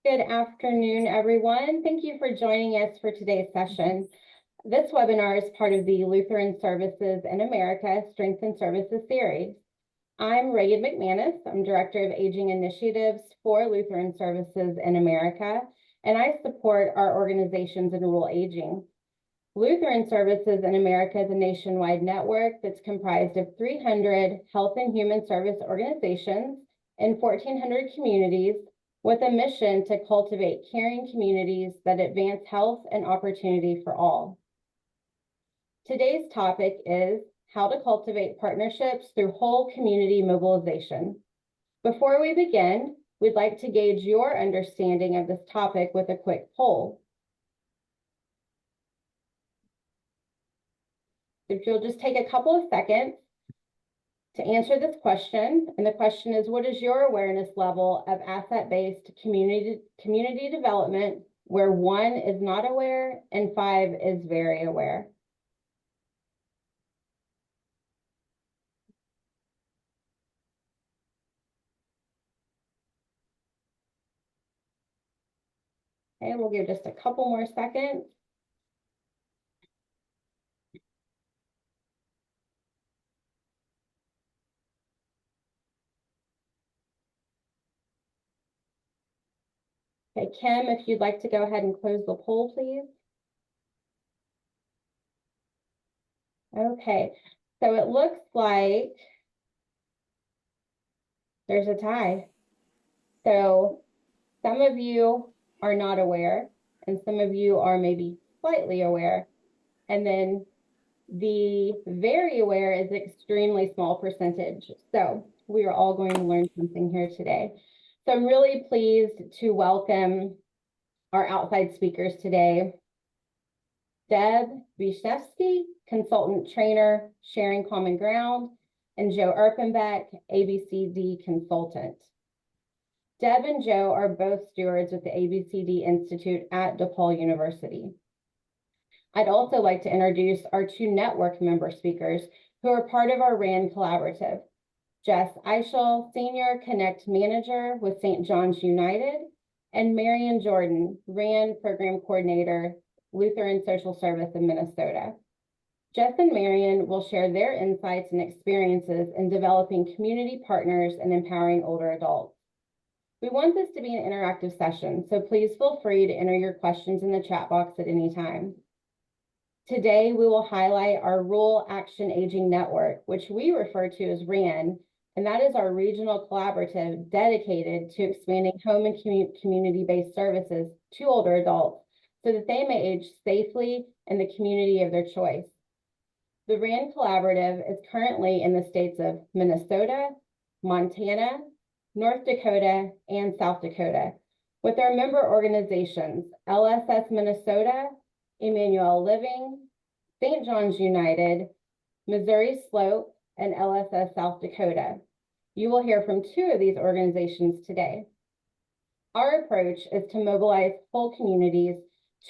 Good afternoon, everyone. Thank you for joining us for today's session. This webinar is part of the Lutheran Services in America Strength and Services series. I'm Reagan McManus. I'm Director of Aging Initiatives for Lutheran Services in America, and I support our organizations in rural aging. Lutheran Services in America is a nationwide network that's comprised of 300 health and human service organizations in 1,400 communities with a mission to cultivate caring communities that advance health and opportunity for all. Today's topic is how to cultivate partnerships through whole community mobilization. Before we begin, we'd like to gauge your understanding of this topic with a quick poll. If you'll just take a couple of seconds to answer this question, and the question is, what is your awareness level of asset-based community development where 1 is not aware and 5 is very aware? Okay, we'll give just a couple more seconds. Okay, Kim, if you'd like to go ahead and close the poll, please. Okay, so it looks like there's a tie. So some of you are not aware, and some of you are maybe slightly aware. And then the very aware is extremely small percentage. So we are all going to learn something here today. So I'm really pleased to welcome our outside speakers today. Deb Wisniewski, consultant trainer, Sharing Common Ground, and Joe Erpenbeck, ABCD consultant. Deb and Joe are both stewards with the ABCD Institute at DePaul University. I'd also like to introduce our 2 network member speakers who are part of our RAAN collaborative. Jess Eichel, Senior Connect Manager with St. John's United, and Marion Jordan, RAAN Program Coordinator, Lutheran Social Service in Minnesota. Jess and Marion will share their insights and experiences in developing community partners and empowering older adults. We want this to be an interactive session, so please feel free to enter your questions in the chat box at any time. Today, we will highlight our Rural Action Aging Network, which we refer to as RAAN, and that is our regional collaborative dedicated to expanding home and community-based services to older adults so that they may age safely in the community of their choice. The RAAN collaborative is currently in the states of Minnesota, Montana, North Dakota, and South Dakota, with our member organizations, LSS Minnesota, Emmanuel Living, St. John's United, Missouri Slope, and LSS South Dakota. You will hear from 2 of these organizations today. Our approach is to mobilize whole communities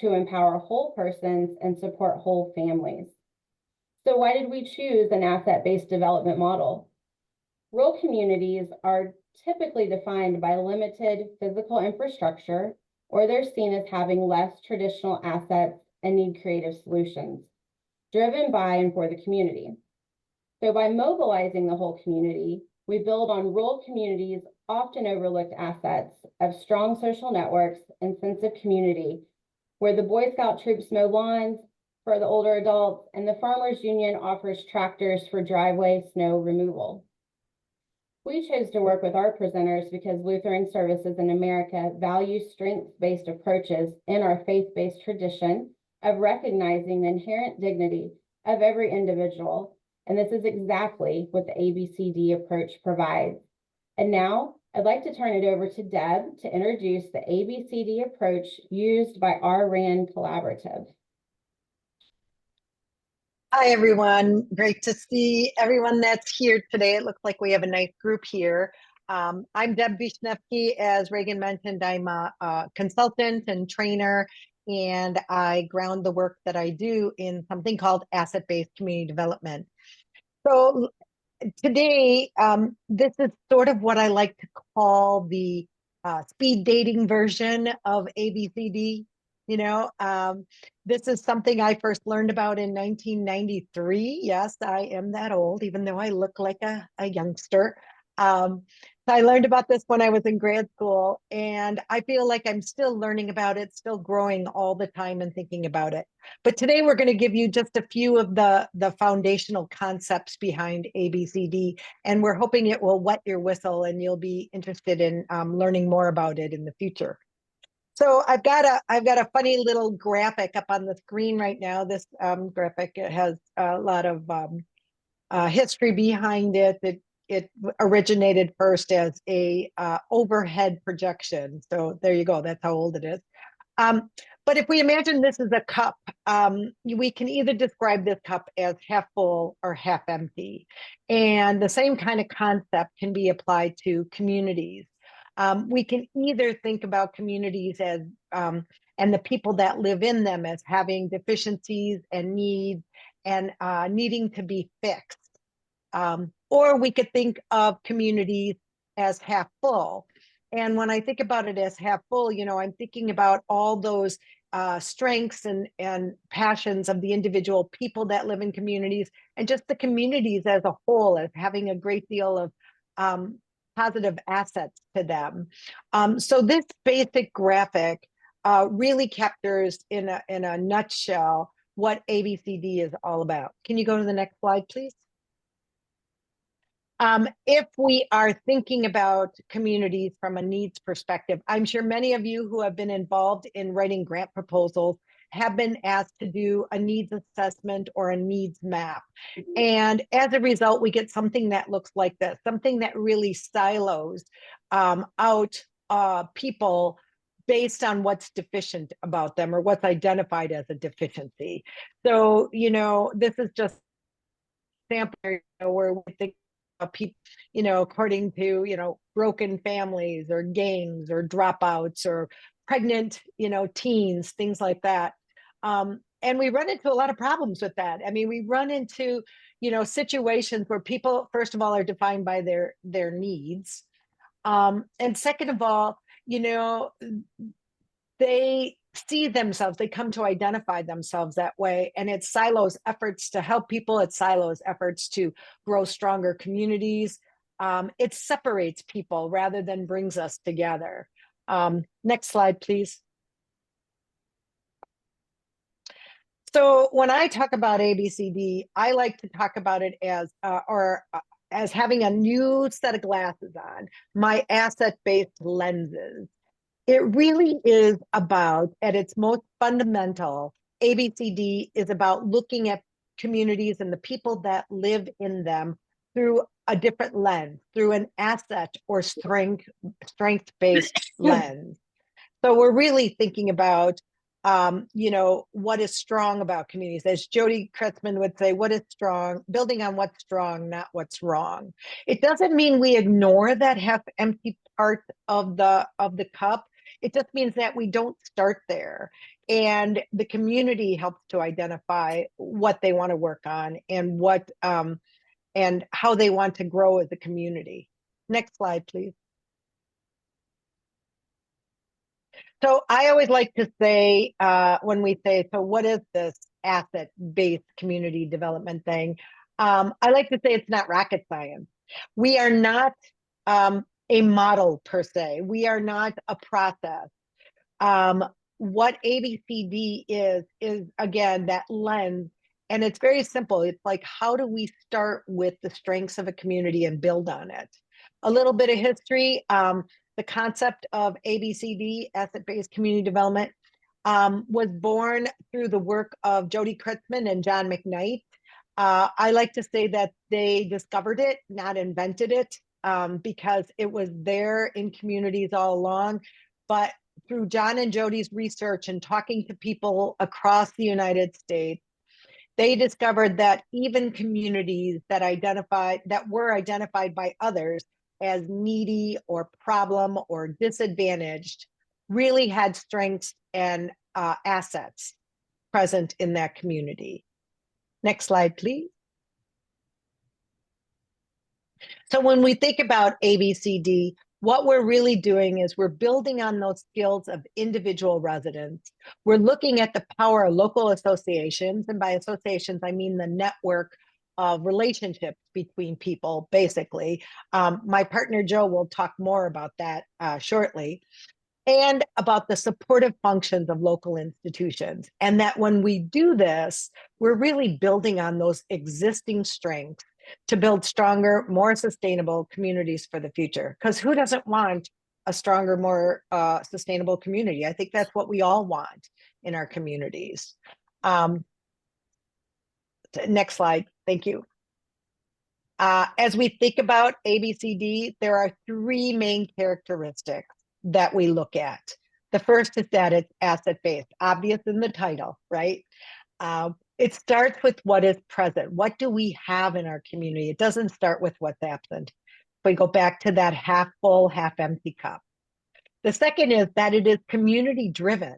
to empower whole persons and support whole families. So why did we choose an asset-based development model? Rural communities are typically defined by limited physical infrastructure, or they're seen as having less traditional assets and need creative solutions, driven by and for the community. So by mobilizing the whole community, we build on rural communities' often overlooked assets of strong social networks and sense of community, where the Boy Scout troops mow lawns for the older adults, and the Farmers Union offers tractors for driveway snow removal. We chose to work with our presenters because Lutheran Services in America values strengths-based approaches in our faith-based tradition of recognizing the inherent dignity of every individual. And this is exactly what the ABCD approach provides. And now I'd like to turn it over to Deb to introduce the ABCD approach used by our RAAN collaborative. Hi, everyone. Great to see everyone that's here today. It looks like we have a nice group here. I'm Deb Wisniewski. As Reagan mentioned, I'm a consultant and trainer, and I ground the work that I do in something called asset-based community development. So today, this is sort of what I like to call the speed dating version of ABCD. You know, this is something I first learned about in 1993. Yes, I am that old, even though I look like a youngster. So I learned about this when I was in grad school, and I feel like I'm still learning about it, still growing all the time and thinking about it. But today we're going to give you just a few of the foundational concepts behind ABCD, and we're hoping it will wet your whistle and you'll be interested in learning more about it in the future. So I've got a funny little graphic up on the screen right now. This graphic, it has a lot of history behind it. It originated first as a overhead projection. So there you go. That's how old it is. But if we imagine this is a cup, we can either describe this cup as half full or half empty. And the same kind of concept can be applied to communities. We can either think about communities as, and the people that live in them as having deficiencies and needs and needing to be fixed. Or we could think of communities as half full. And when I think about it as half full, you know, I'm thinking about all those strengths and passions of the individual people that live in communities, and just the communities as a whole as having a great deal of positive assets to them. So this basic graphic really captures in a nutshell what ABCD is all about. Can you go to the next slide, please? If we are thinking about communities from a needs perspective, I'm sure many of you who have been involved in writing grant proposals have been asked to do a needs assessment or a needs map. And as a result, we get something that looks like this, something that really silos out people based on what's deficient about them or what's identified as a deficiency. So, you know, this is just sample where we think people, you know, according to, you know, broken families or gangs or dropouts or pregnant, you know, teens, things like that. And we run into a lot of problems with that. I mean, we run into, you know, situations where people, first of all, are defined by their needs. And second of all, you know, they see themselves, they come to identify themselves that way. And it silos efforts to help people, it silos efforts to grow stronger communities. It separates people rather than brings us together. Next slide, please. So when I talk about ABCD, I like to talk about it as, as having a new set of glasses on, my asset-based lenses. It really is about, at its most fundamental, ABCD is about looking at communities and the people that live in them through a different lens, through an asset or strength-based lens. So we're really thinking about, you know, what is strong about communities. As Jody Kretzmann would say, what is strong, building on what's strong, not what's wrong. It doesn't mean we ignore that half empty part of the cup. It just means that we don't start there. And the community helps to identify what they want to work on and what and how they want to grow as a community. Next slide, please. So I always like to say, when we say, so what is this asset-based community development thing? I like to say it's not rocket science. We are not a model per se. We are not a process. What ABCD is again, that lens. And it's very simple. It's like, how do we start with the strengths of a community and build on it? A little bit of history. The concept of ABCD, asset-based community development, was born through the work of Jody Kretzmann and John McKnight. I like to say that they discovered it, not invented it, because it was there in communities all along. But through John and Jody's research and talking to people across the United States, they discovered that even communities that were identified by others as needy or problem or disadvantaged really had strengths and assets present in that community. Next slide, please. So when we think about ABCD, what we're really doing is we're building on those skills of individual residents. We're looking at the power of local associations, and by associations, I mean the network of relationships between people, basically. My partner, Joe, will talk more about that shortly, and about the supportive functions of local institutions. And that when we do this, we're really building on those existing strengths to build stronger, more sustainable communities for the future. Because who doesn't want a stronger, more sustainable community? I think that's what we all want in our communities. Next slide. Thank you. As we think about ABCD, there are three main characteristics that we look at. The first is that it's asset-based, obvious in the title, right? It starts with what is present. What do we have in our community? It doesn't start with what's absent. We go back to that half full, half empty cup. The second is that it is community driven.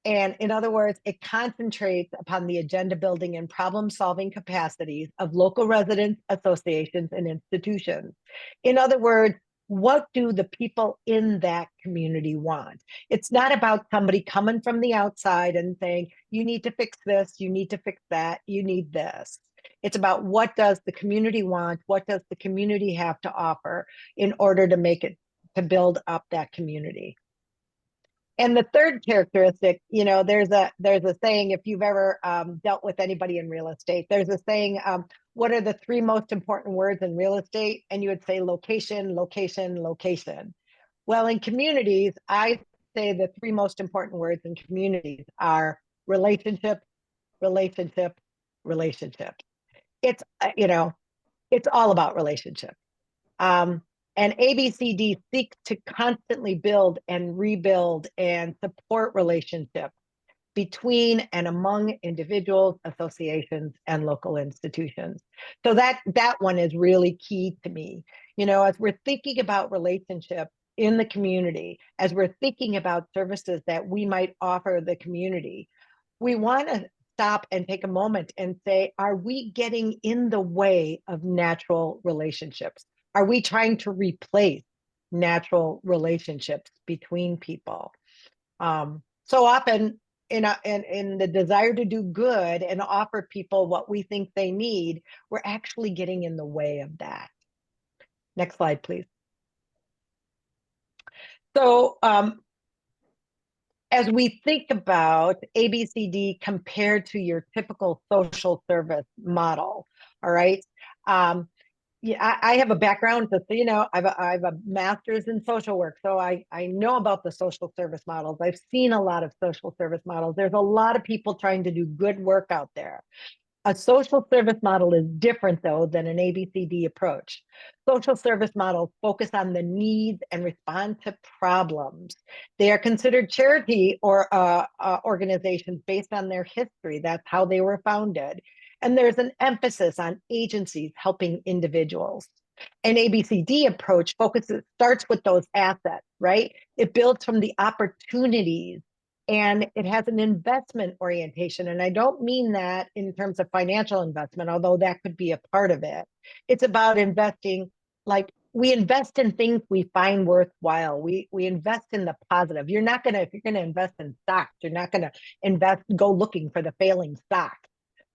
And in other words, it concentrates upon the agenda building and problem solving capacities of local residents, associations, and institutions. In other words, what do the people in that community want? It's not about somebody coming from the outside and saying, you need to fix this, you need to fix that, you need this. It's about what does the community want? What does the community have to offer in order to make it, to build up that community? And the third characteristic, you know, there's a saying, if you've ever dealt with anybody in real estate, there's a saying, what are the three most important words in real estate? And you would say location, location, location. Well, in communities, I say the three most important words in communities are relationship, relationship, relationship. It's, you know, it's all about relationship. And ABCD seeks to constantly build and rebuild and support relationships between and among individuals, associations, and local institutions. So that one is really key to me. You know, as we're thinking about relationships in the community, as we're thinking about services that we might offer the community, we want to stop and take a moment and say, are we getting in the way of natural relationships? Are we trying to replace natural relationships between people? So often in the desire to do good and offer people what we think they need, we're actually getting in the way of that. Next slide, please. So as we think about ABCD compared to your typical social service model, all right? Yeah, I have a background, so you know, I have a master's in social work, so I know about the social service models. I've seen a lot of social service models. There's a lot of people trying to do good work out there. A social service model is different, though, than an ABCD approach. Social service models focus on the needs and respond to problems. They are considered charity or organizations based on their history. That's how they were founded. And there's an emphasis on agencies helping individuals. An ABCD approach starts with those assets, right? It builds from the opportunities, and it has an investment orientation. And I don't mean that in terms of financial investment, although that could be a part of it. It's about investing, like we invest in things we find worthwhile. We invest in the positive. You're not going to, if you're going to invest in stocks, you're not going to go looking for the failing stock,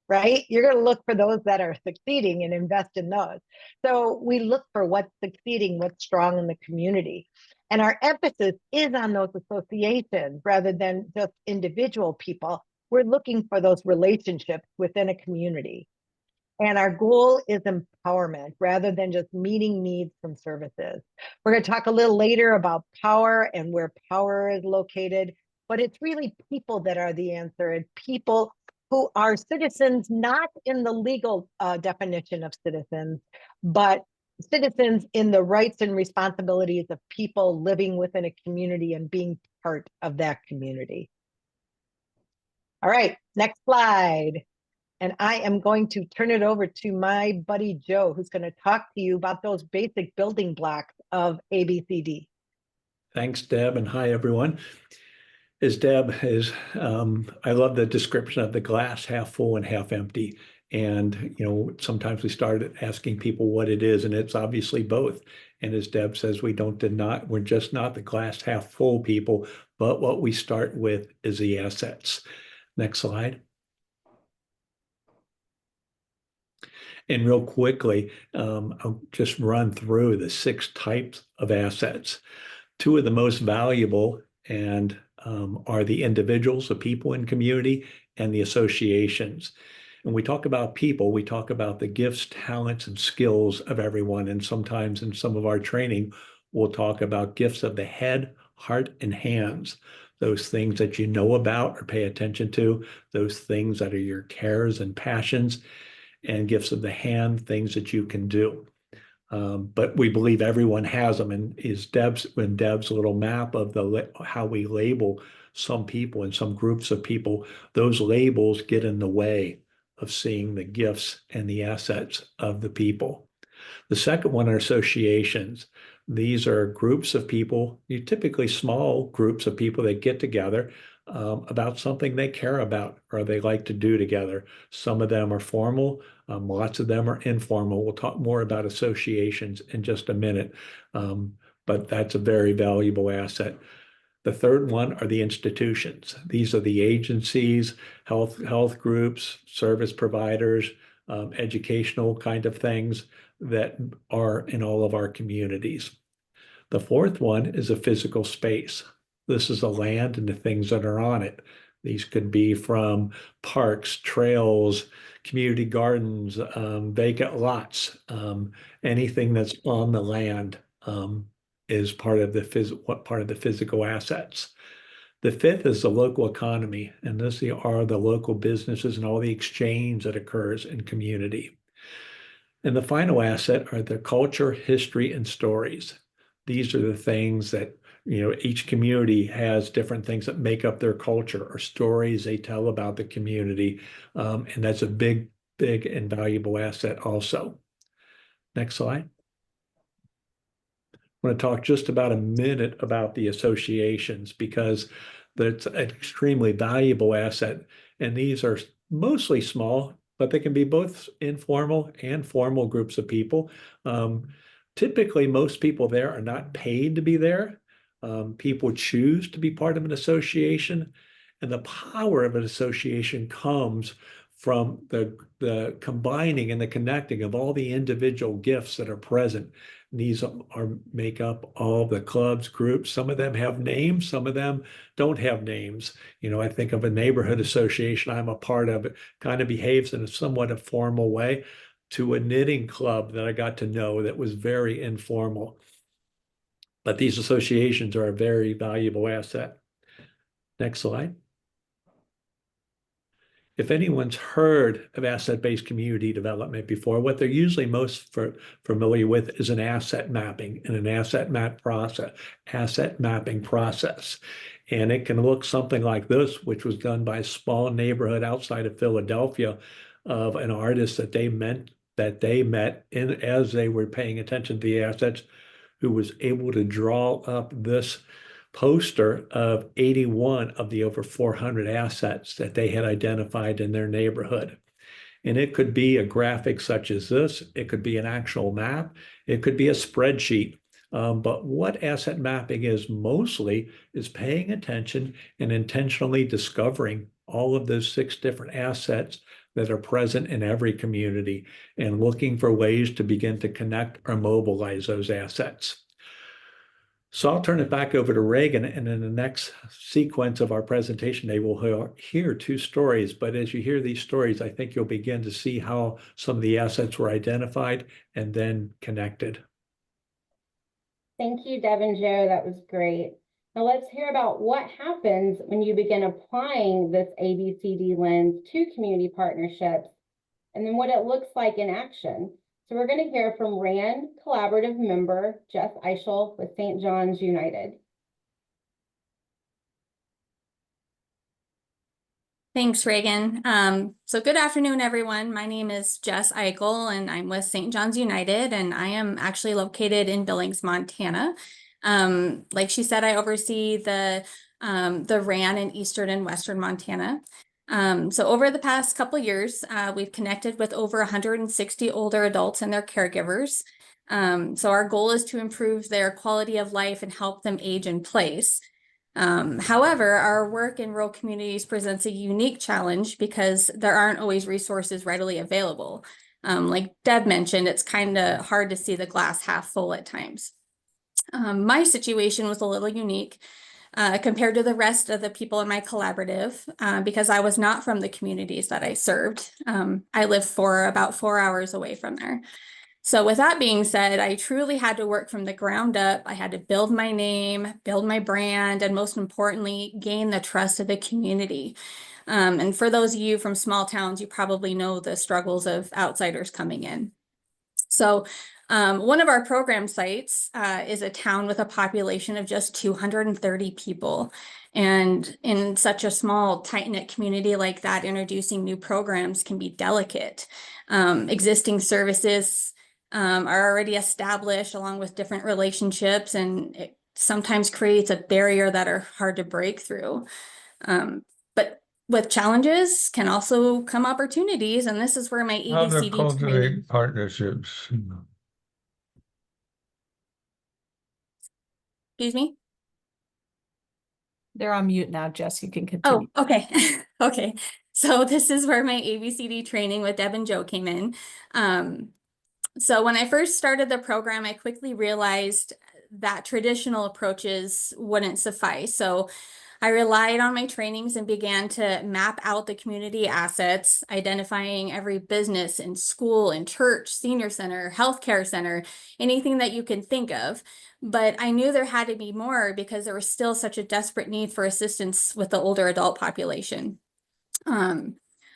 right? You're going to look for those that are succeeding and invest in those. So we look for what's succeeding, what's strong in the community. And our emphasis is on those associations rather than just individual people. We're looking for those relationships within a community. And our goal is empowerment rather than just meeting needs from services. We're going to talk a little later about power and where power is located, but it's really people that are the answer, and people who are citizens, not in the legal definition of citizens, but citizens in the rights and responsibilities of people living within a community and being part of that community. All right, next slide. And I am going to turn it over to my buddy Joe, who's going to talk to you about those basic building blocks of ABCD. Thanks, Deb, and hi, everyone. As Deb is, I love the description of the glass half full and half empty. And, sometimes we started asking people what it is, and it's obviously both. And as Deb says, we're just not the glass half full people, but what we start with is the assets. Next slide. And real quickly, I'll just run through the 6 types of assets. 2 of the most valuable and are the individuals, the people in community, and the associations. When we talk about people, we talk about the gifts, talents, and skills of everyone. And sometimes in some of our training, we'll talk about gifts of the head, heart, and hands. Those things that you know about or pay attention to, those things that are your cares and passions, and gifts of the hand, things that you can do. But we believe everyone has them, and Deb's little map of how we label some people and some groups of people, those labels get in the way of seeing the gifts and the assets of the people. The second one are associations. These are groups of people, typically small groups of people that get together about something they care about or they like to do together. Some of them are formal, lots of them are informal. We'll talk more about associations in just a minute, but that's a very valuable asset. The third one are the institutions. These are the agencies, health groups, service providers, educational kind of things that are in all of our communities. The fourth one is a physical space. This is the land and the things that are on it. These could be from parks, trails, community gardens, vacant lots, anything that's on the land is part of the physical assets. The fifth is the local economy, and this are the local businesses and all the exchange that occurs in community. And the final asset are the culture, history, and stories. These are the things that, each community has different things that make up their culture or stories they tell about the community. And that's a big, big and valuable asset also. Next slide. I want to talk just about a minute about the associations because that's an extremely valuable asset. And these are mostly small, but they can be both informal and formal groups of people. Typically, most people there are not paid to be there. People choose to be part of an association. And the power of an association comes from the combining and the connecting of all the individual gifts that are present. These make up all the clubs, groups. Some of them have names, some of them don't have names. I think of a neighborhood association I'm a part of. It kind of behaves in a somewhat formal way, to a knitting club that I got to know that was very informal. But these associations are a very valuable asset. Next slide. If anyone's heard of asset-based community development before, what they're usually most familiar with is an asset mapping and an asset mapping process. And it can look something like this, which was done by a small neighborhood outside of Philadelphia of an artist that they met as they were paying attention to the assets, who was able to draw up this poster of 81 of the over 400 assets that they had identified in their neighborhood. And it could be a graphic such as this. It could be an actual map. It could be a spreadsheet. But what asset mapping is mostly is paying attention and intentionally discovering all of those 6 different assets that are present in every community and looking for ways to begin to connect or mobilize those assets. So I'll turn it back over to Reagan, and in the next sequence of our presentation, they will hear 2 stories. But as you hear these stories, I think you'll begin to see how some of the assets were identified and then connected. Thank you, Deb and Joe. That was great. Now let's hear about what happens when you begin applying this ABCD lens to community partnerships, and then what it looks like in action. So we're going to hear from RAAN collaborative member Jess Eichel with St. John's United. Thanks, Reagan. So good afternoon, everyone. My name is Jess Eichel, and I'm with St. John's United, and I am actually located in Billings, Montana. Like she said, I oversee the RAAN in Eastern and Western Montana. So over the past couple years, we've connected with over 160 older adults and their caregivers. So our goal is to improve their quality of life and help them age in place. However, our work in rural communities presents a unique challenge because there aren't always resources readily available. Like Deb mentioned, it's kind of hard to see the glass half full at times. My situation was a little unique compared to the rest of the people in my collaborative because I was not from the communities that I served. I live about 4 hours away from there. So with that being said, I truly had to work from the ground up. I had to build my name, build my brand, and most importantly, gain the trust of the community. And for those of you from small towns, you probably know the struggles of outsiders coming in. So one of our program sites is a town with a population of just 230 people. And in such a small, tight-knit community like that, introducing new programs can be delicate. Existing services are already established along with different relationships, and it sometimes creates a barrier that are hard to break through. But with challenges can also come opportunities, and this is where my How to ABCD training. cultivate partnerships. Excuse me? They're on mute now, Jess. You can Oh, continue. okay. Okay. So this is where my ABCD training with Deb and Joe came in. So when I first started the program, I quickly realized that traditional approaches wouldn't suffice. So I relied on my trainings and began to map out the community assets, identifying every business and school and church, senior center, healthcare center, anything that you can think of. But I knew there had to be more because there was still such a desperate need for assistance with the older adult population. And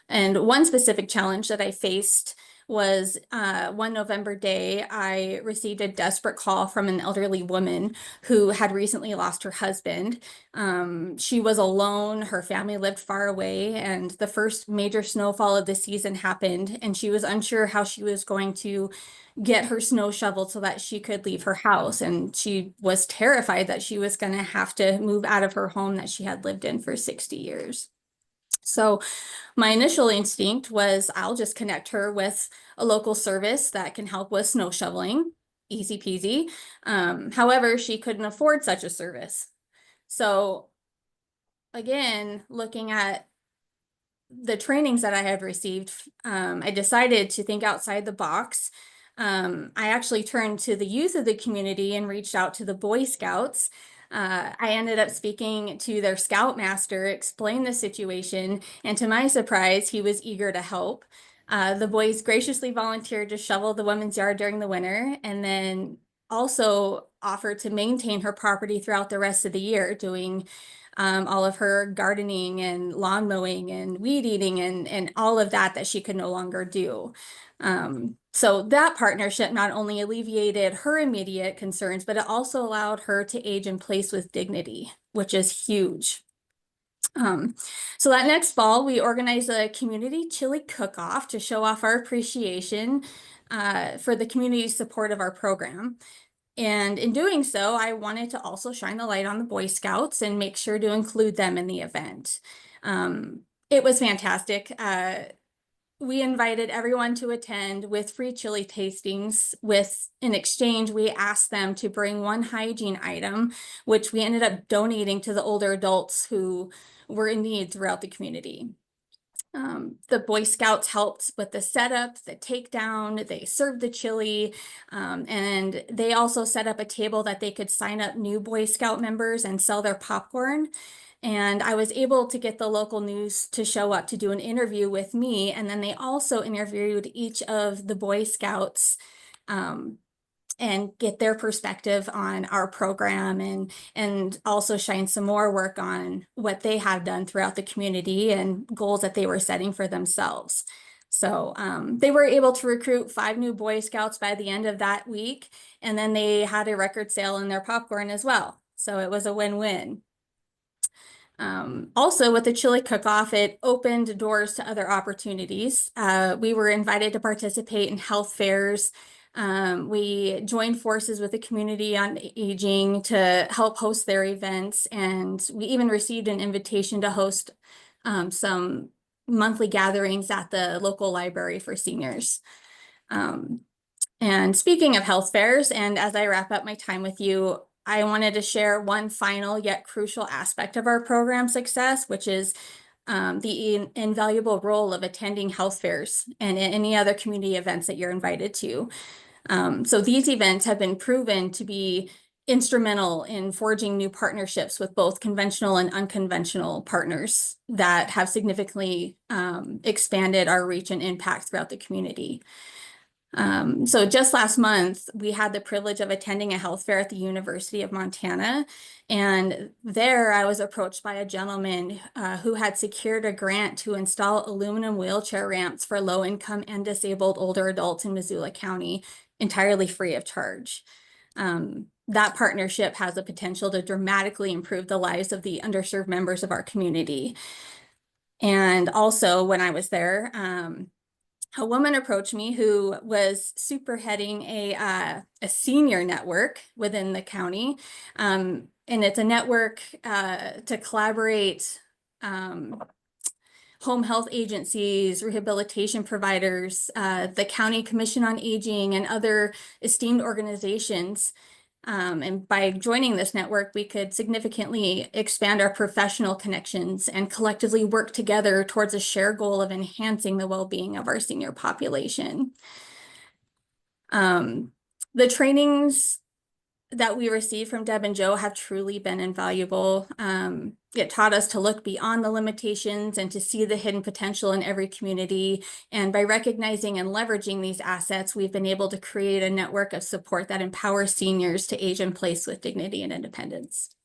one specific challenge that I faced was one November day, I received a desperate call from an elderly woman who had recently lost her husband. She was alone, her family lived far away, and the first major snowfall of the season happened, and she was unsure how she was going to get her snow shoveled so that she could leave her house. And she was terrified that she was going to have to move out of her home that she had lived in for 60 years. So my initial instinct was I'll just connect her with a local service that can help with snow shoveling, easy peasy. However, she couldn't afford such a service. So again, looking at the trainings that I had received, I decided to think outside the box. I actually turned to the youth of the community and reached out to the Boy Scouts. I ended up speaking to their scoutmaster, explained the situation, and to my surprise, he was eager to help. The boys graciously volunteered to shovel the women's yard during the winter, and then also offered to maintain her property throughout the rest of the year, doing all of her gardening and lawn mowing and weed eating and all of that she could no longer do. So that partnership not only alleviated her immediate concerns, but it also allowed her to age in place with dignity, which is huge. So that next fall, we organized a community chili cook-off to show off our appreciation for the community support of our program. And in doing so, I wanted to also shine the light on the Boy Scouts and make sure to include them in the event. It was fantastic. We invited everyone to attend with free chili tastings. In exchange, we asked them to bring one hygiene item, which we ended up donating to the older adults who were in need throughout the community. The Boy Scouts helped with the setup, the takedown, they served the chili, and they also set up a table that they could sign up new Boy Scout members and sell their popcorn. And I was able to get the local news to show up to do an interview with me. And then they also interviewed each of the Boy Scouts and get their perspective on our program and also shine some more work on what they have done throughout the community and goals that they were setting for themselves. So they were able to recruit 5 new Boy Scouts by the end of that week. And then they had a record sale in their popcorn as well. So it was a win-win. Also with the chili cook-off, it opened doors to other opportunities. We were invited to participate in health fairs. We joined forces with the Community on Aging to help host their events. And we even received an invitation to host some monthly gatherings at the local library for seniors. And speaking of health fairs, and as I wrap up my time with you, I wanted to share one final yet crucial aspect of our program success, which is the invaluable role of attending health fairs and any other community events that you're invited to. So these events have been proven to be instrumental in forging new partnerships with both conventional and unconventional partners that have significantly expanded our reach and impact throughout the community. So just last month, we had the privilege of attending a health fair at the University of Montana. And there I was approached by a gentleman who had secured a grant to install aluminum wheelchair ramps for low-income and disabled older adults in Missoula County, entirely free of charge. That partnership has the potential to dramatically improve the lives of the underserved members of our community. And also, when I was there, a woman approached me who was spearheading a senior network within the county. And it's a network to collaborate home health agencies, rehabilitation providers, the County Commission on Aging, and other esteemed organizations. And by joining this network, we could significantly expand our professional connections and collectively work together towards a shared goal of enhancing the well-being of our senior population. The trainings that we received from Deb and Joe have truly been invaluable. It taught us to look beyond the limitations and to see the hidden potential in every community. And by recognizing and leveraging these assets, we've been able to create a network of support that empowers seniors to age in place with dignity and independence.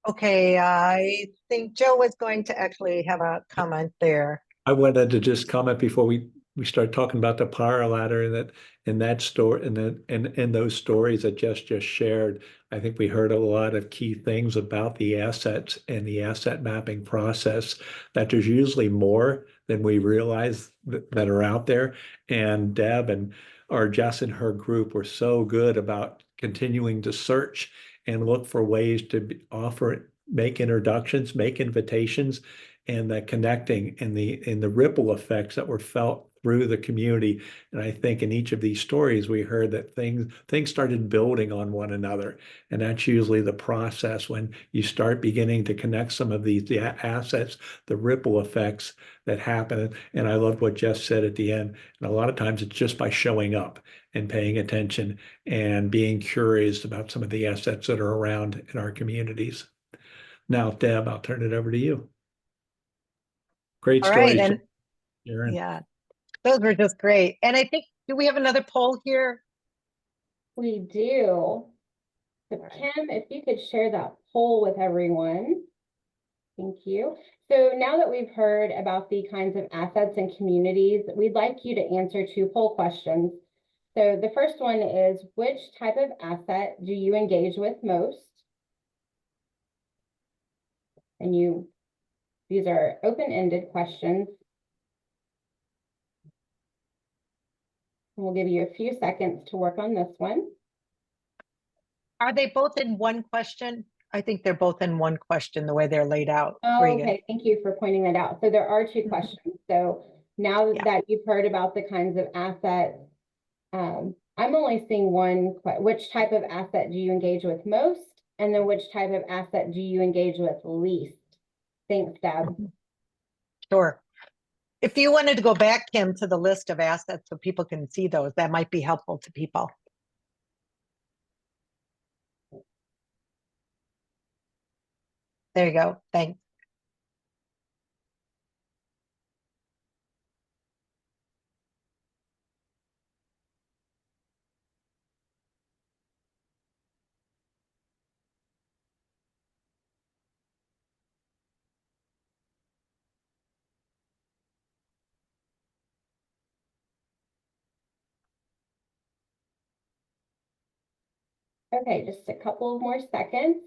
Okay, I think Joe was going to actually have a comment there. I wanted to just comment before we start talking about the power ladder and that story and those stories that Jess just shared. I think we heard a lot of key things about the assets and the asset mapping process, that there's usually more than we realize that are out there. And Deb or Jess and her group were so good about continuing to search and look for ways to make introductions, make invitations, and the connecting and the ripple effects that were felt through the community. And I think in each of these stories, we heard that things started building on one another. And that's usually the process when you start beginning to connect some of the assets, the ripple effects that happen. And I love what Jess said at the end. And a lot of times it's just by showing up and paying attention and being curious about some of the assets that are around in our communities. Now, Deb, I'll turn it over to you. Great All right, stories, and Sharon. yeah, those were just great. And I think, do we have another poll here? We do. So Kim, if you could share that poll with everyone. Thank you. So now that we've heard about the kinds of assets and communities, we'd like you to answer 2 poll questions. So the first one is, which type of asset do you engage with most? And these are open-ended questions. We'll give you a few seconds to work on this one. Are they both in one question? I think they're both in one question, the way they're laid out. Oh, Regan. okay. Thank you for pointing that out. So there are 2 questions. So now that you've heard about the kinds of assets, I'm only seeing one. Which type of asset do you engage with most? And then which type of asset do you engage with least? Thanks, Deb. Sure. If you wanted to go back, Kim, to the list of assets so people can see those, that might be helpful to people. There you go. Thanks. Okay, just a couple more seconds.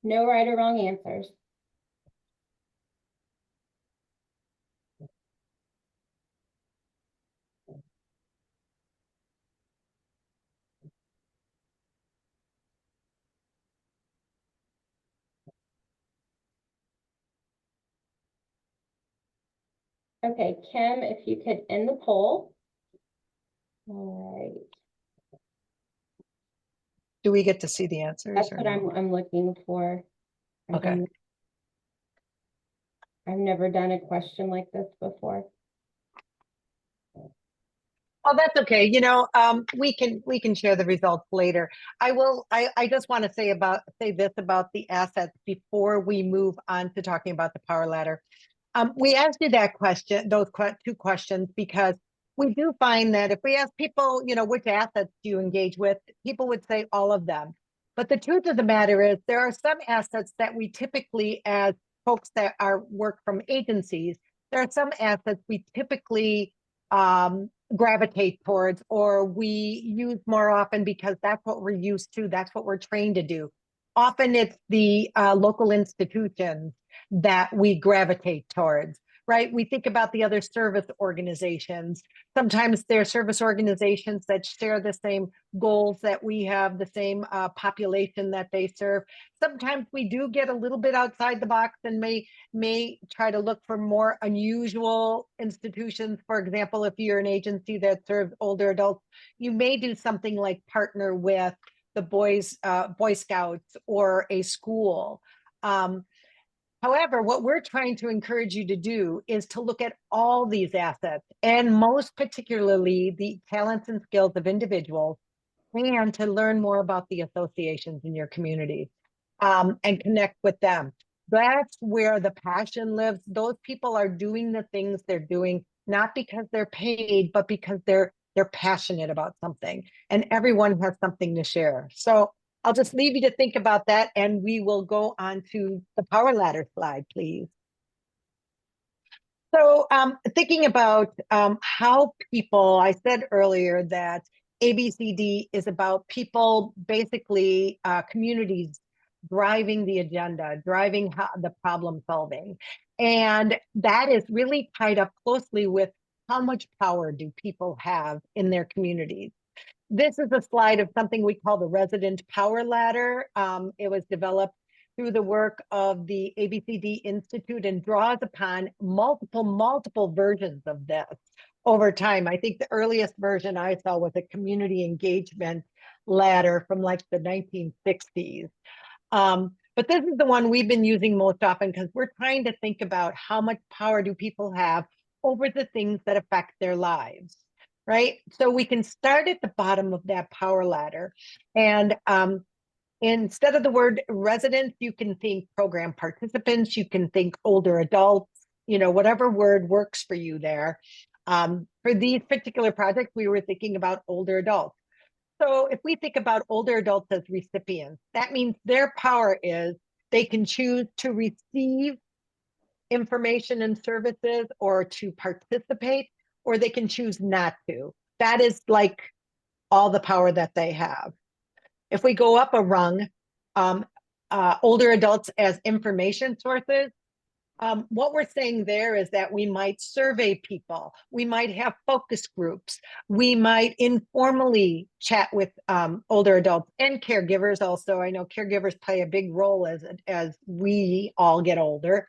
No right or wrong answers. Okay, Kim, if you could end the poll. All right, Do we get to see the answers? that's or what no? I'm looking for. Okay. I've never done a question like this before. Oh, that's okay. You know, we can share the results later. I just want to say this about the assets before we move on to talking about the power ladder. We asked you that question, two questions, because we do find that if we ask people, you know, which assets do you engage with, people would say all of them. But the truth of the matter is there are some assets that we typically, as folks that work from agencies, there are some assets we typically gravitate towards, or we use more often because that's what we're used to, that's what we're trained to do. Often it's the local institutions that we gravitate towards, right? We think about the other service organizations. Sometimes they're service organizations that share the same goals that we have, the same population that they serve. Sometimes we do get a little bit outside the box and may try to look for more unusual institutions. For example, if you're an agency that serves older adults, you may do something like partner with the Boy Scouts or a school. However, what we're trying to encourage you to do is to look at all these assets, and most particularly the talents and skills of individuals, and to learn more about the associations in your community, and connect with them. That's where the passion lives. Those people are doing the things they're doing, not because they're paid, but because they're passionate about something, and everyone has something to share. So I'll just leave you to think about that, and we will go on to the power ladder slide, please. So thinking about how people, I said earlier that ABCD is about people, basically communities driving the agenda, driving the problem solving. And that is really tied up closely with how much power do people have in their communities. This is a slide of something we call the resident power ladder. It was developed through the work of the ABCD Institute and draws upon multiple versions of this over time. I think the earliest version I saw was a community engagement ladder from like the 1960s. But this is the one we've been using most often because we're trying to think about how much power do people have over the things that affect their lives, right? So we can start at the bottom of that power ladder, and instead of the word residents, you can think program participants, you can think older adults, you know, whatever word works for you there. For these particular projects, we were thinking about older adults. So if we think about older adults as recipients, that means their power is they can choose to receive information and services or to participate, or they can choose not to. That is like all the power that they have. If we go up a rung, older adults as information sources, what we're saying there is that we might survey people, we might have focus groups, we might informally chat with older adults and caregivers also. I know caregivers play a big role as we all get older.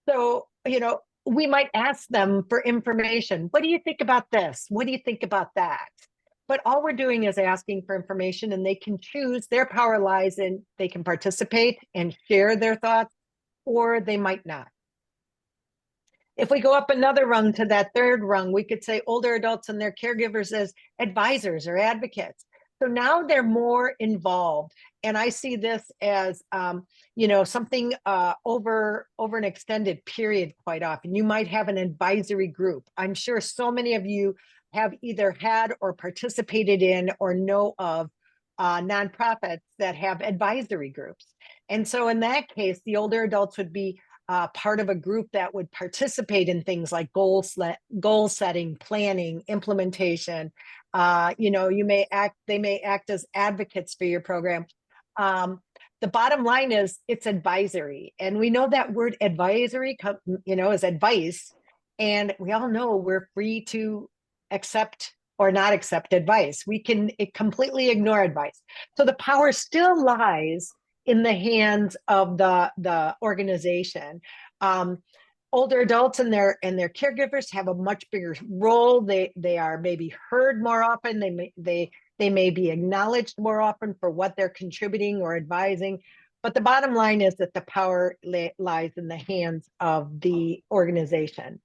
So, you know, we might ask them for information. What do you think about this? What do you think about that? But all we're doing is asking for information, and they can choose. Their power lies in they can participate and share their thoughts, or they might not. If we go up another rung to that third rung, we could say older adults and their caregivers as advisors or advocates. So now they're more involved. And I see this as, you know, something over an extended period quite often. You might have an advisory group. I'm sure so many of you have either had or participated in or know of nonprofits that have advisory groups. And so in that case, the older adults would be part of a group that would participate in things like goal setting, planning, implementation. You know, they may act as advocates for your program. The bottom line is it's advisory. And we know that word advisory, you know, is advice. And we all know we're free to accept or not accept advice. We can completely ignore advice. So the power still lies in the hands of the organization. older adults and their caregivers have a much bigger role. They are maybe heard more often. They may be acknowledged more often for what they're contributing or advising. But the bottom line is that the power lies in the hands of the organization.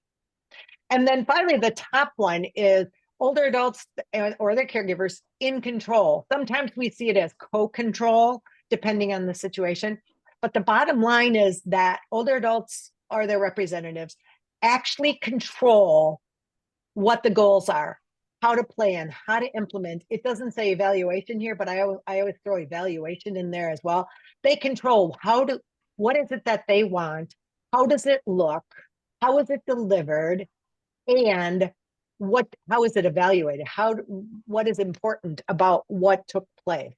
And then finally, the top one is older adults or their caregivers in control. Sometimes we see it as co-control, depending on the situation. But the bottom line is that older adults or their representatives actually control what the goals are, how to plan, how to implement. It doesn't say evaluation here, but I always throw evaluation in there as well. They control what is it that they want? How does it look? How is it delivered? And how is it evaluated? What is important about what took place,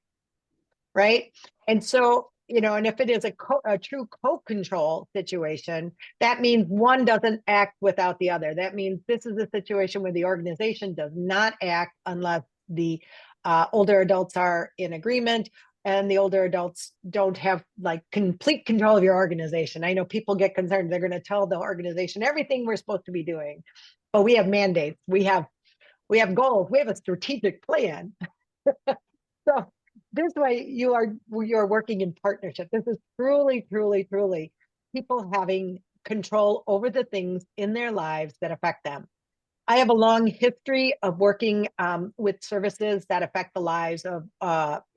right? And so, and if it is a true co-control situation, that means one doesn't act without the other. That means this is a situation where the organization does not act unless the older adults are in agreement, and the older adults don't have like complete control of your organization. I know people get concerned. They're going to tell the organization everything we're supposed to be doing, but we have mandates. We have goals. We have a strategic plan. So this way you are working in partnership. This is truly, truly, truly people having control over the things in their lives that affect them. I have a long history of working with services that affect the lives of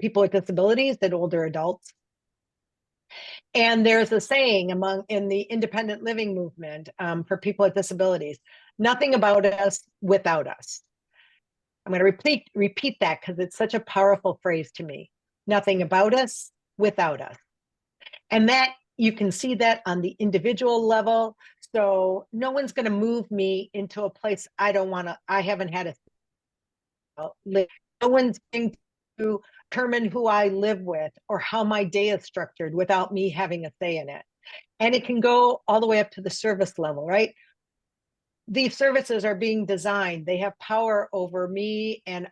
people with disabilities and older adults. And there's a saying in the independent living movement for people with disabilities: nothing about us without us. I'm going to repeat that because it's such a powerful phrase to me. Nothing about us without us. And that you can see that on the individual level. So no one's going to move me into a place I haven't had a live. No one's going to determine who I live with or how my day is structured without me having a say in it. And it can go all the way up to the service level, right? These services are being designed. They have power over me and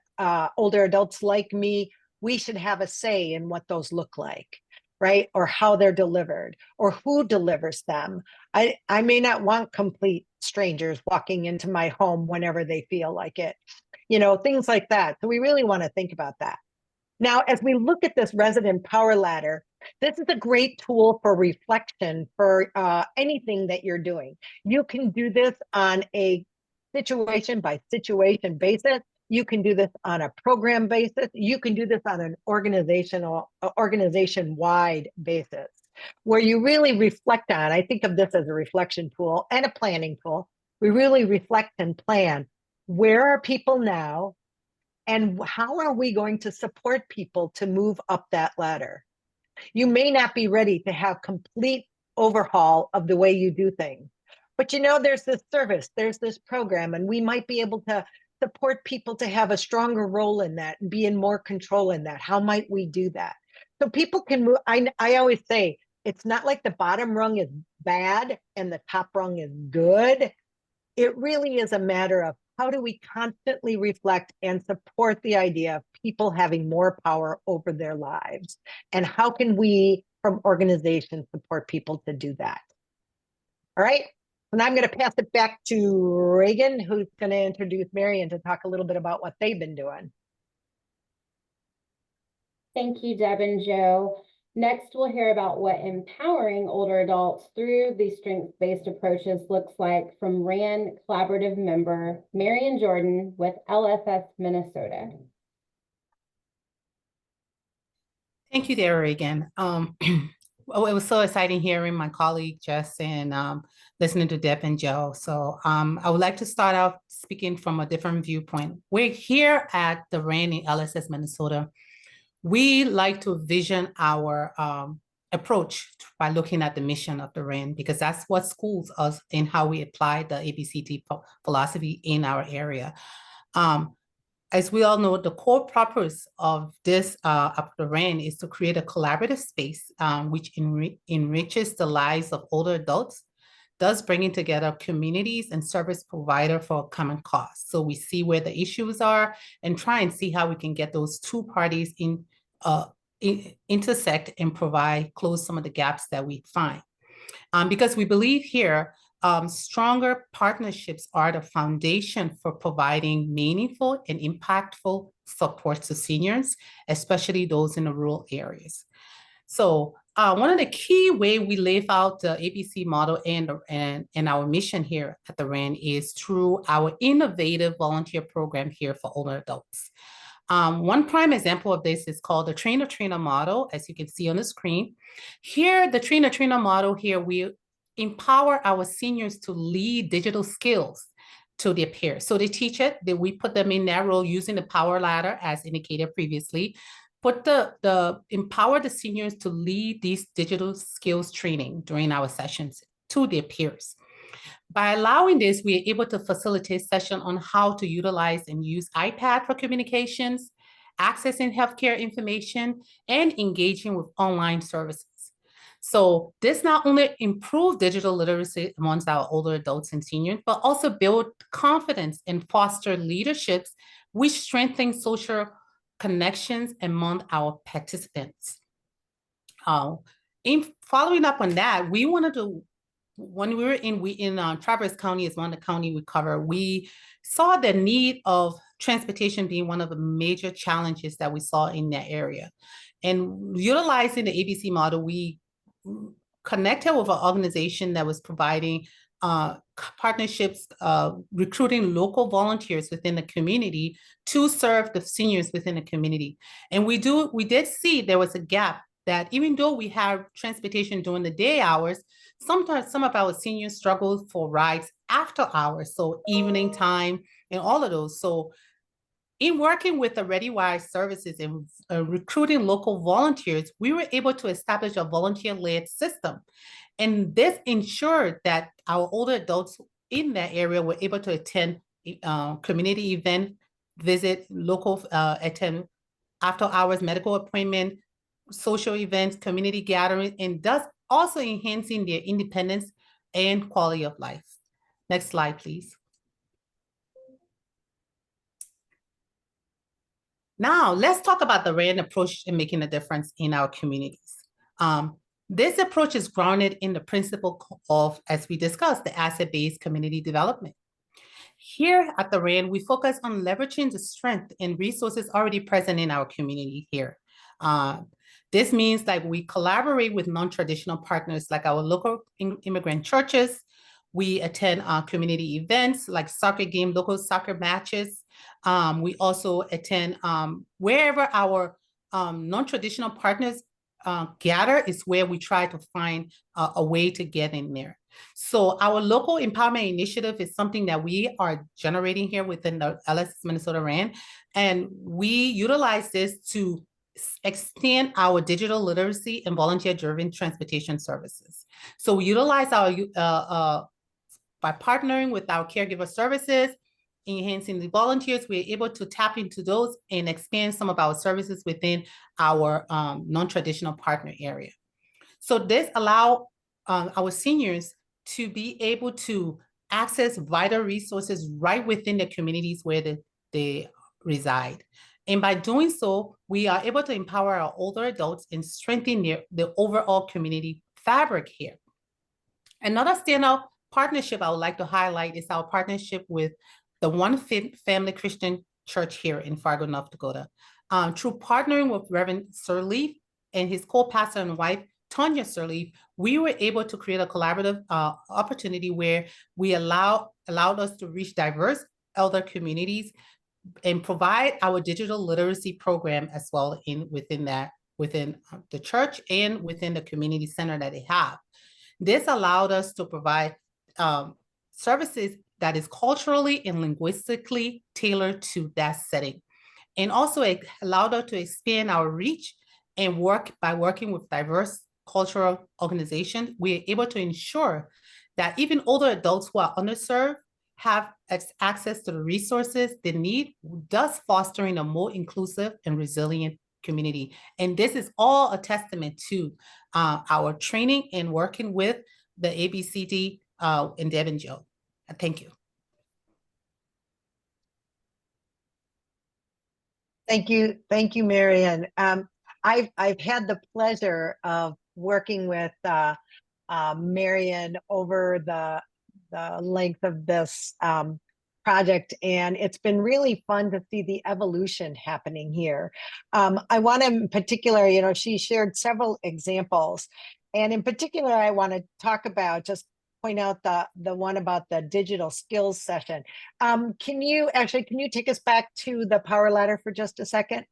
older adults like me. We should have a say in what those look like, right? Or how they're delivered or who delivers them. I may not want complete strangers walking into my home whenever they feel like it, things like that. So we really want to think about that. Now, as we look at this resident power ladder, this is a great tool for reflection for anything that you're doing. You can do this on a situation by situation basis. You can do this on a program basis. You can do this on an organization-wide basis, where you really reflect on. I think of this as a reflection tool and a planning tool. We really reflect and plan. Where are people now? And how are we going to support people to move up that ladder? You may not be ready to have complete overhaul of the way you do things, but there's this service, there's this program, and we might be able to support people to have a stronger role in that and be in more control in that. How might we do that? So people can move. I always say, it's not like the bottom rung is bad and the top rung is good. It really is a matter of how do we constantly reflect and support the idea of people having more power over their lives? And how can we, from organizations, support people to do that? All right. And I'm going to pass it back to Reagan, who's going to introduce Marion to talk a little bit about what they've been doing. Thank you, Deb and Joe. Next, we'll hear about what empowering older adults through these strengths-based approaches looks like from RAAN collaborative member Marion Jordan with LSS Minnesota. Thank you there, Reagan. It was so exciting hearing my colleague Jess and listening to Deb and Joe. So I would like to start out speaking from a different viewpoint. We're here at the RAAN in LSS Minnesota. We like to vision our approach by looking at the mission of the RAAN, because that's what schools us in how we apply the ABCD philosophy in our area. As we all know, the core purpose of this of the RAAN is to create a collaborative space which enriches the lives of older adults, thus bringing together communities and service provider for a common cause. So we see where the issues are and try and see how we can get those two parties intersect and close some of the gaps that we find. Because we believe here stronger partnerships are the foundation for providing meaningful and impactful support to seniors, especially those in the rural areas. So one of the key way we live out the ABC model and our mission here at the RAAN is through our innovative volunteer program here for older adults. One prime example of this is called the trainer-trainer model, as you can see on the screen. Here, the trainer-trainer model here, we empower our seniors to lead digital skills to their peers. So they teach it, that we put them in that role using the power ladder as indicated previously, empower the seniors to lead these digital skills training during our sessions to their peers. By allowing this, we are able to facilitate sessions on how to utilize and use iPad for communications, accessing healthcare information, and engaging with online services. So this not only improves digital literacy amongst our older adults and seniors, but also build confidence and foster leaderships, which strengthen social connections among our participants. In following up on that, we wanted to, when we were in Traverse County is one of the county we cover, we saw the need of transportation being one of the major challenges that we saw in that area. And utilizing the ABC model, we connected with an organization that was providing partnerships, recruiting local volunteers within the community to serve the seniors within the community. And we did see there was a gap that even though we have transportation during the day hours, sometimes some of our seniors struggle for rides after hours, so evening time and all of those. So in working with the ReadyWise services and recruiting local volunteers, we were able to establish a volunteer-led system. And this ensured that our older adults in that area were able to attend community event, visit local, attend after hours medical appointment, social events, community gatherings, and thus also enhancing their independence and quality of life. Next slide, please. Now, let's talk about the RAAN approach in making a difference in our communities. This approach is grounded in the principle of, as we discussed, the asset-based community development. Here at the RAAN, we focus on leveraging the strength and resources already present in our community here. This means that we collaborate with non-traditional partners like our local immigrant churches. We attend community events like soccer game, local soccer matches. We also attend wherever our non-traditional partners gather is where we try to find a way to get in there. So our local empowerment initiative is something that we are generating here within the LSS Minnesota RAAN. And we utilize this to extend our digital literacy and volunteer-driven transportation services. So we utilize our, by partnering with our caregiver services, enhancing the volunteers, we're able to tap into those and expand some of our services within our non-traditional partner area. So this allows our seniors to be able to access vital resources right within the communities where they reside. And by doing so, we are able to empower our older adults and strengthen the overall community fabric here. Another standout partnership I would like to highlight is our partnership with the One Family Christian Church here in Fargo, North Dakota. Through partnering with Reverend Sirleaf and his co-pastor and wife, Tanya Sirleaf, we were able to create a collaborative opportunity where we allowed us to reach diverse elder communities and provide our digital literacy program as well within the church and within the community center that they have. This allowed us to provide services that is culturally and linguistically tailored to that setting. And also it allowed us to expand our reach and by working with diverse cultural organizations, we are able to ensure that even older adults who are underserved have access to the resources they need, thus fostering a more inclusive and resilient community. And this is all a testament to our training and working with the ABCD and Deb and Joe. Thank you. Thank you, Marian. I've had the pleasure of working with Marian over the length of this project, and it's been really fun to see the evolution happening here. I want to, in particular, you know, she shared several examples, and in particular, I want to talk about, just point out the one about the digital skills session. Can you take us back to the power ladder for just a second?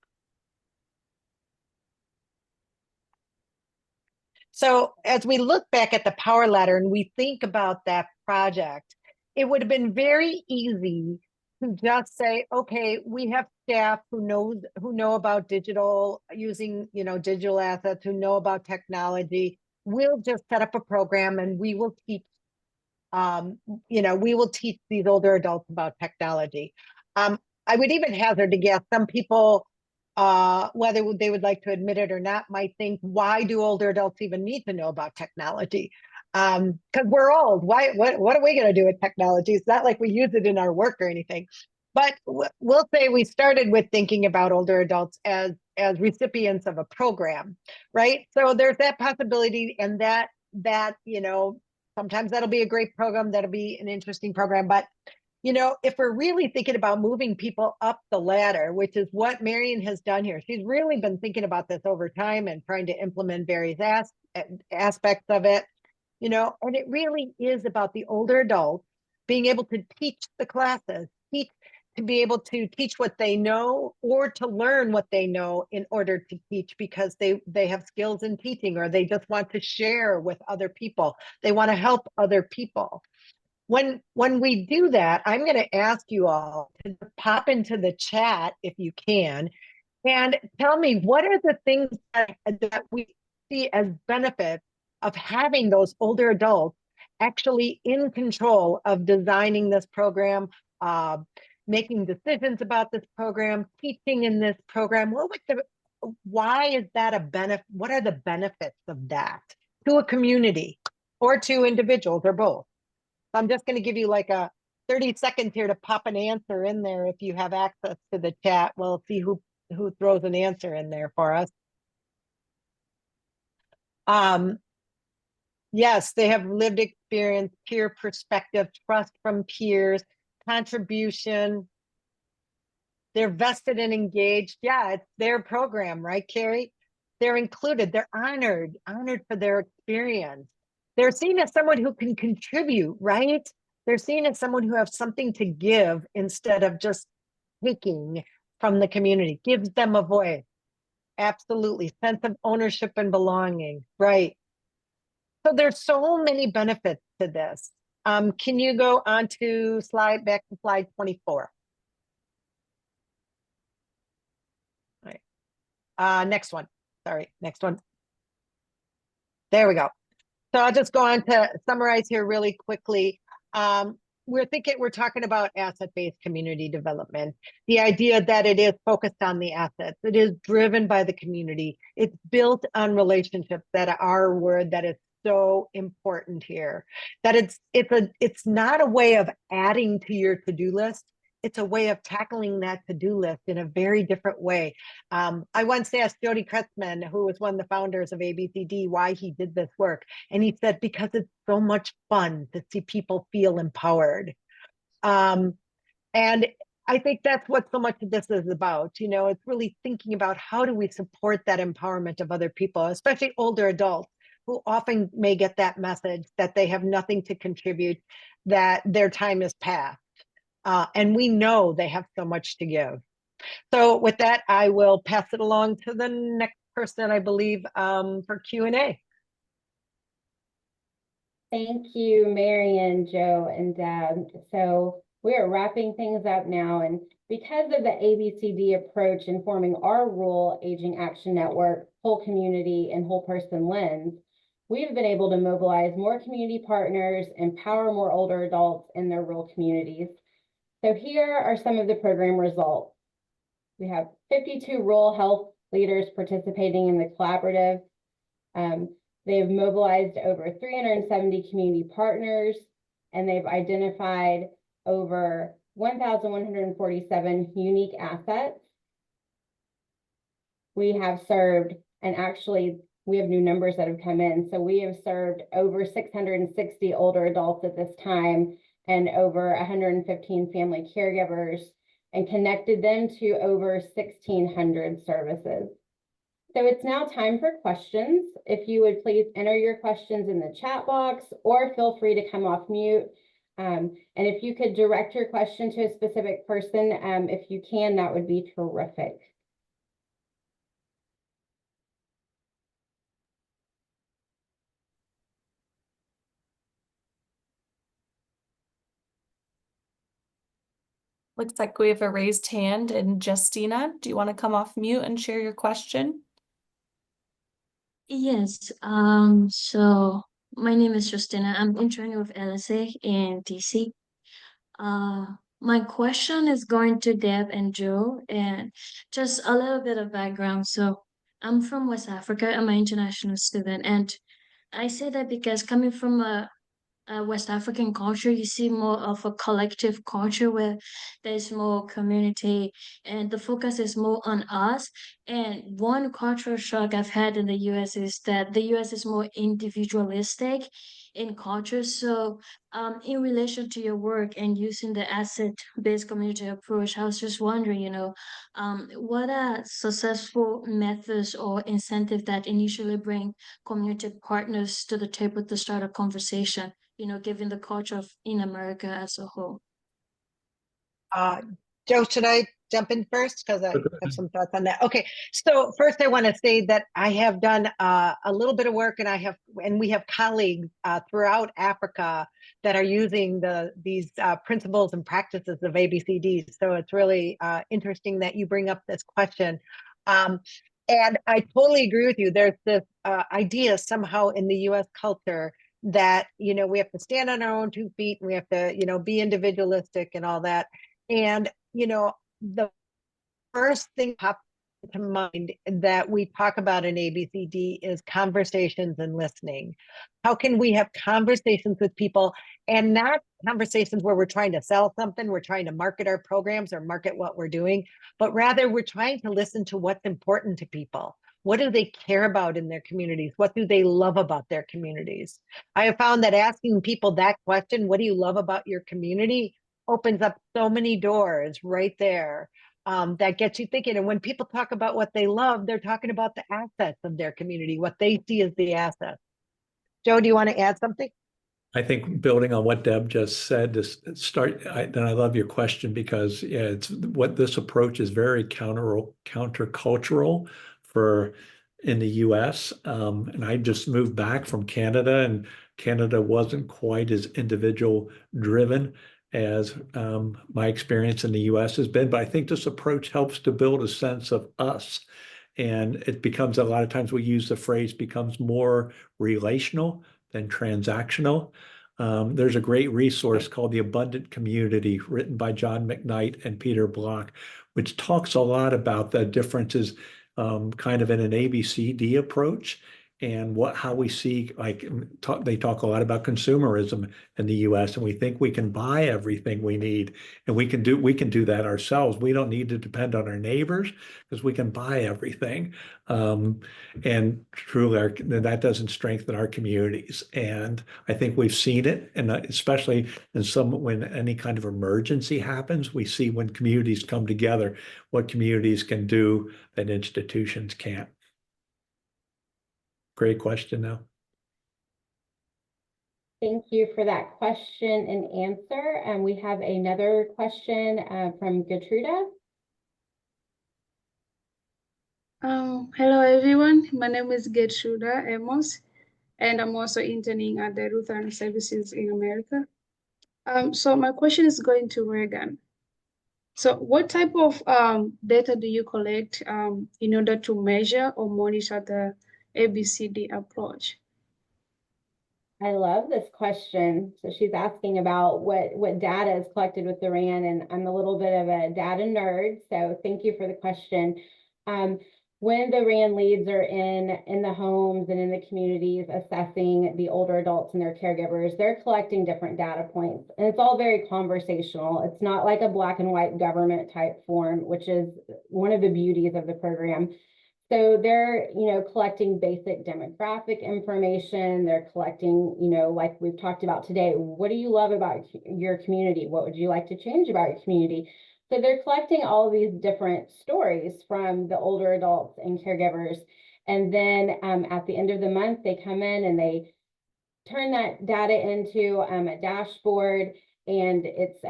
So as we look back at the power ladder and we think about that project, it would have been very easy to just say, okay, we have staff who know about digital, using, you know, digital assets, who know about technology. We'll just set up a program and we will teach, we will teach these older adults about technology. I would even hazard to guess some people, whether they would like to admit it or not, might think, why do older adults even need to know about technology? Because we're old. What are we going to do with technology? It's not like we use it in our work or anything. But we'll say we started with thinking about older adults as recipients of a program, right? So there's that possibility, and that you know, sometimes that'll be a great program, that'll be an interesting program. But you know, if we're really thinking about moving people up the ladder, which is what Marion has done here, she's really been thinking about this over time and trying to implement various aspects of it, you know, and it really is about the older adults being able to teach the classes, to be able to teach what they know, or to learn what they know in order to teach, because they have skills in teaching, or they just want to share with other people. They want to help other people. When we do that, I'm going to ask you all to pop into the chat if you can, and tell me, what are the things that we see as benefits of having those older adults actually in control of designing this program, making decisions about this program, teaching in this program? Why is that a benefit? What are the benefits of that to a community or to individuals, or both? I'm just going to give you like a 30 seconds here to pop an answer in there. If you have access to the chat, we'll see who throws an answer in there for us. Yes, they have lived experience, peer perspective, trust from peers, contribution. They're vested and engaged. Yeah, it's their program, right, Carrie? They're included. They're honored for their experience. They're seen as someone who can contribute, right? They're seen as someone who has something to give instead of just taking from the community. Gives them a voice. Absolutely. Sense of ownership and belonging, right? So there's so many benefits to this. Can you go on to slide 24? All right. Next one. Sorry, next one. There we go. So I'll just go on to summarize here really quickly. We're talking about asset-based community development. The idea that it is focused on the assets. It is driven by the community. It's built on relationships, that are a word that is so important here. That it's not a way of adding to your to-do list. It's a way of tackling that to-do list in a very different way. I once asked Jody Kretzman, who was one of the founders of ABCD, why he did this work. And he said, because it's so much fun to see people feel empowered. And I think that's what so much of this is about. You know, it's really thinking about, how do we support that empowerment of other people, especially older adults, who often may get that message that they have nothing to contribute, that their time is past. And we know they have so much to give. So with that, I will pass it along to the next person, I believe, for Q&A. Thank you, Marion, Joe, and Deb. So we are wrapping things up now. And because of the ABCD approach informing our Rural Aging Action Network, whole community and whole person lens, we've been able to mobilize more community partners, empower more older adults in their rural communities. So here are some of the program results. We have 52 rural health leaders participating in the collaborative. They've mobilized over 370 community partners, and they've identified over 1,147 unique assets. We have served, and actually we have new numbers that have come in. So we have served over 660 older adults at this time and over 115 family caregivers and connected them to over 1,600 services. So it's now time for questions. If you would please enter your questions in the chat box or feel free to come off mute. And if you could direct your question to a specific person, if you can, that would be terrific. Looks like we have a raised hand. And Justina, do you want to come off mute and share your question? Yes, so my name is Justina. I'm interning with LSA in DC. My question is going to Deb and Joe, and just a little bit of background. So I'm from West Africa. I'm an international student, and I say that because coming from a West African culture, you see more of a collective culture where there's more community and the focus is more on us. And one cultural shock I've had in the US is that the US is more individualistic in culture. So, in relation to your work and using the asset-based community approach, I was just wondering, what are successful methods or incentives that initially bring community partners to the table to start a conversation? Given the culture in America as a whole. Joe, should I jump in first? Because I have some thoughts on that. Okay, so first I want to say that I have done a little bit of work, and we have colleagues throughout Africa that are using these principles and practices of ABCDs. So it's really interesting that you bring up this question. And I totally agree with you. There's this idea somehow in the U.S. culture that, we have to stand on our own 2 feet and we have to, be individualistic and all that. And, the first thing pops to mind that we talk about in ABCD is conversations and listening. How can we have conversations with people and not conversations where we're trying to sell something, we're trying to market our programs or market what we're doing, but rather we're trying to listen to what's important to people. What do they care about in their communities? What do they love about their communities? I have found that asking people that question, what do you love about your community, opens up so many doors right there that gets you thinking. And when people talk about what they love, they're talking about the assets of their community, what they see as the assets. Joe, do you want to add something? I think building on what Deb just said, then I love your question because it's what this approach is very countercultural in the US. And I just moved back from Canada, and Canada wasn't quite as individual driven as my experience in the US has been. But I think this approach helps to build a sense of us. And it becomes, a lot of times we use the phrase, becomes more relational than transactional. There's a great resource called The Abundant Community, written by John McKnight and Peter Block, which talks a lot about the differences kind of in an ABCD approach and how we see, they talk a lot about consumerism in the US, and we think we can buy everything we need, and we can do that ourselves. We don't need to depend on our neighbors because we can buy everything. And truly that doesn't strengthen our communities. And I think we've seen it, and especially when any kind of emergency happens, we see when communities come together, what communities can do that institutions can't. Great question now. Thank you for that question and answer. And we have another question from Gertruda. Hello everyone, my name is Gertruda Amos, and I'm also interning at the Lutheran Services in America. So my question is going to Reagan. So what type of data do you collect in order to measure or monitor the ABCD approach? I love this question. So she's asking about what data is collected with the RAAN, and I'm a little bit of a data nerd, so thank you for the question. When the RAAN leads are in the homes and in the communities assessing the older adults and their caregivers, they're collecting different data points, and it's all very conversational. It's not like a black and white government type form, which is one of the beauties of the program. So they're, collecting basic demographic information. They're collecting, like we've talked about today, what do you love about your community? What would you like to change about your community? So they're collecting all of these different stories from the older adults and caregivers. And then at the end of the month, they come in and they turn that data into a dashboard. And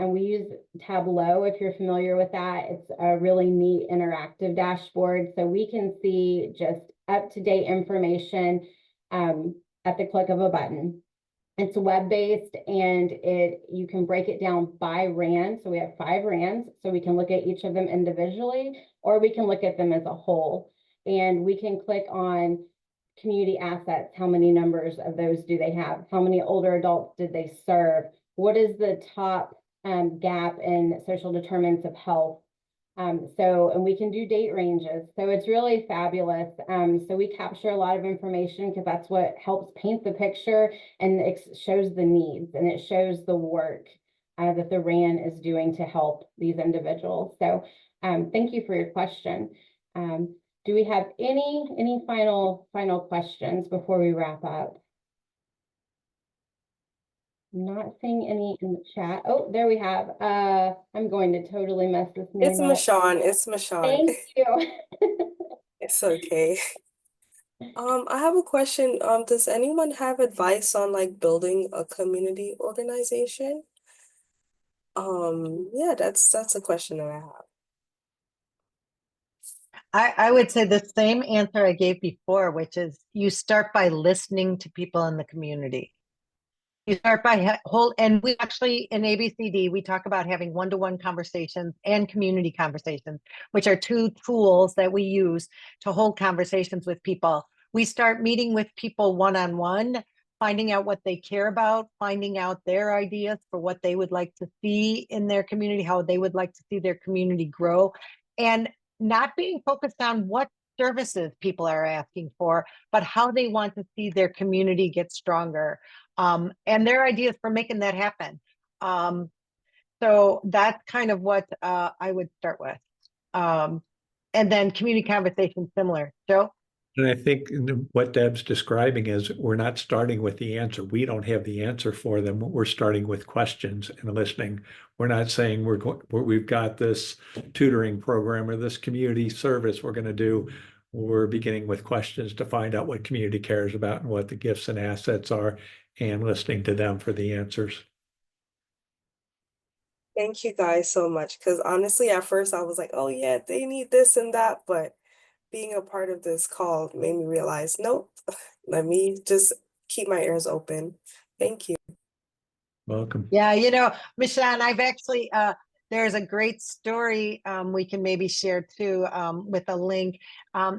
we use Tableau, if you're familiar with that. It's a really neat interactive dashboard. So we can see just up-to-date information at the click of a button. It's web-based, and you can break it down by RAAN. So we have 5 RAANs, so we can look at each of them individually, or we can look at them as a whole. And we can click on community assets. How many numbers of those do they have? How many older adults did they serve? What is the top gap in social determinants of health? And we can do date ranges. So it's really fabulous. So we capture a lot of information because that's what helps paint the picture, and it shows the needs, and it shows the work that the RAAN is doing to help these individuals. So thank you for your question. Do we have any final questions before we wrap up? Not seeing any in the chat. Oh, there we have. I'm going to totally mess this name It's up. Michonne. It's Michonne. Thank you. It's okay. I have a question. Does anyone have advice on like building a community organization? Yeah, that's a question that I have. I would say the same answer I gave before, which is you start by listening to people in the community. You start by and we actually in ABCD, we talk about having one-to-one conversations and community conversations, which are 2 tools that we use to hold conversations with people. We start meeting with people one-on-one, finding out what they care about, finding out their ideas for what they would like to see in their community, how they would like to see their community grow, and not being focused on what services people are asking for, but how they want to see their community get stronger. And their ideas for making that happen. So that's kind of what I would start with. And then community conversation similar. Joe? And I think what Deb's describing is we're not starting with the answer. We don't have the answer for them. We're starting with questions and listening. We're not saying we've got this tutoring program or this community service we're going to do. We're beginning with questions to find out what community cares about and what the gifts and assets are, and listening to them for the answers. Thank you guys so much. Because honestly, at first I was like, oh yeah, they need this and that, but being a part of this call made me realize, nope, let me just keep my ears open. Thank you. Welcome. Yeah, Michonne, I've actually, there's a great story we can maybe share too with a link.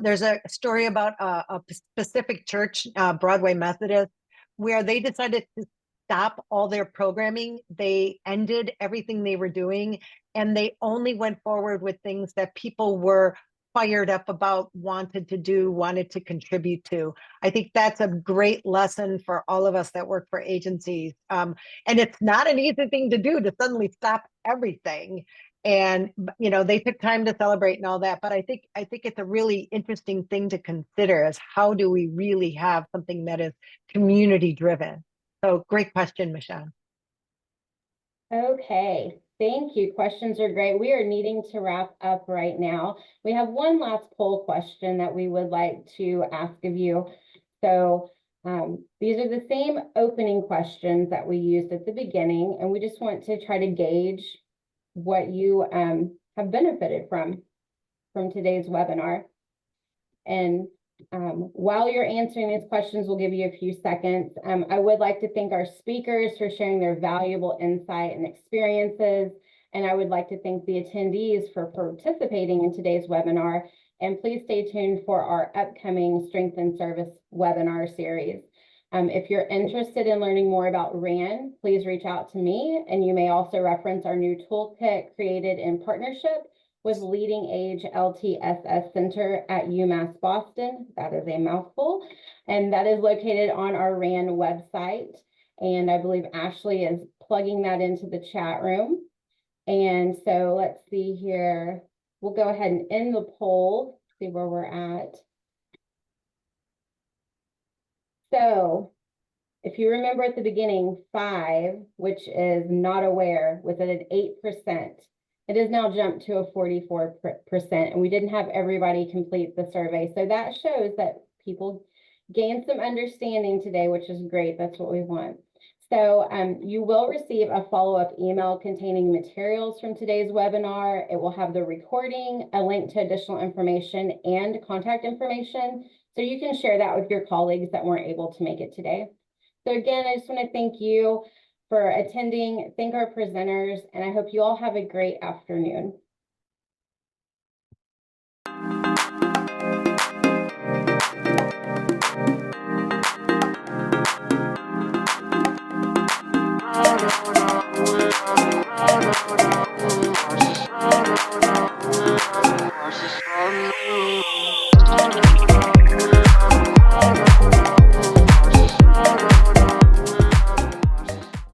There's a story about a specific church, Broadway Methodist, where they decided to stop all their programming. They ended everything they were doing, and they only went forward with things that people were fired up about, wanted to do, wanted to contribute to. I think that's a great lesson for all of us that work for agencies. And it's not an easy thing to do, to suddenly stop everything. And they took time to celebrate and all that. But I think it's a really interesting thing to consider, is how do we really have something that is community driven? So great question, Michonne. Okay, thank you. Questions are great. We are needing to wrap up right now. We have one last poll question that we would like to ask of you. So these are the same opening questions that we used at the beginning, and we just want to try to gauge what you have benefited from today's webinar. And while you're answering these questions, we'll give you a few seconds. I would like to thank our speakers for sharing their valuable insight and experiences. And I would like to thank the attendees for participating in today's webinar. And please stay tuned for our upcoming Strength and Service webinar series. If you're interested in learning more about RAAN, please reach out to me. And you may also reference our new toolkit created in partnership with Leading Age LTSS Center at UMass Boston. That is a mouthful. And that is located on our RAAN website. And I believe Ashley is plugging that into the chat room. And so let's see here. We'll go ahead and end the poll, see where we're at. So if you remember at the beginning, 5, which is not aware, with an 8%, it has now jumped to a 44%, and we didn't have everybody complete the survey. So that shows that people gained some understanding today, which is great. That's what we want. So you will receive a follow-up email containing materials from today's webinar. It will have the recording, a link to additional information, and contact information. So you can share that with your colleagues that weren't able to make it today. So again, I just want to thank you for attending, thank our presenters, and I hope you all have a great afternoon.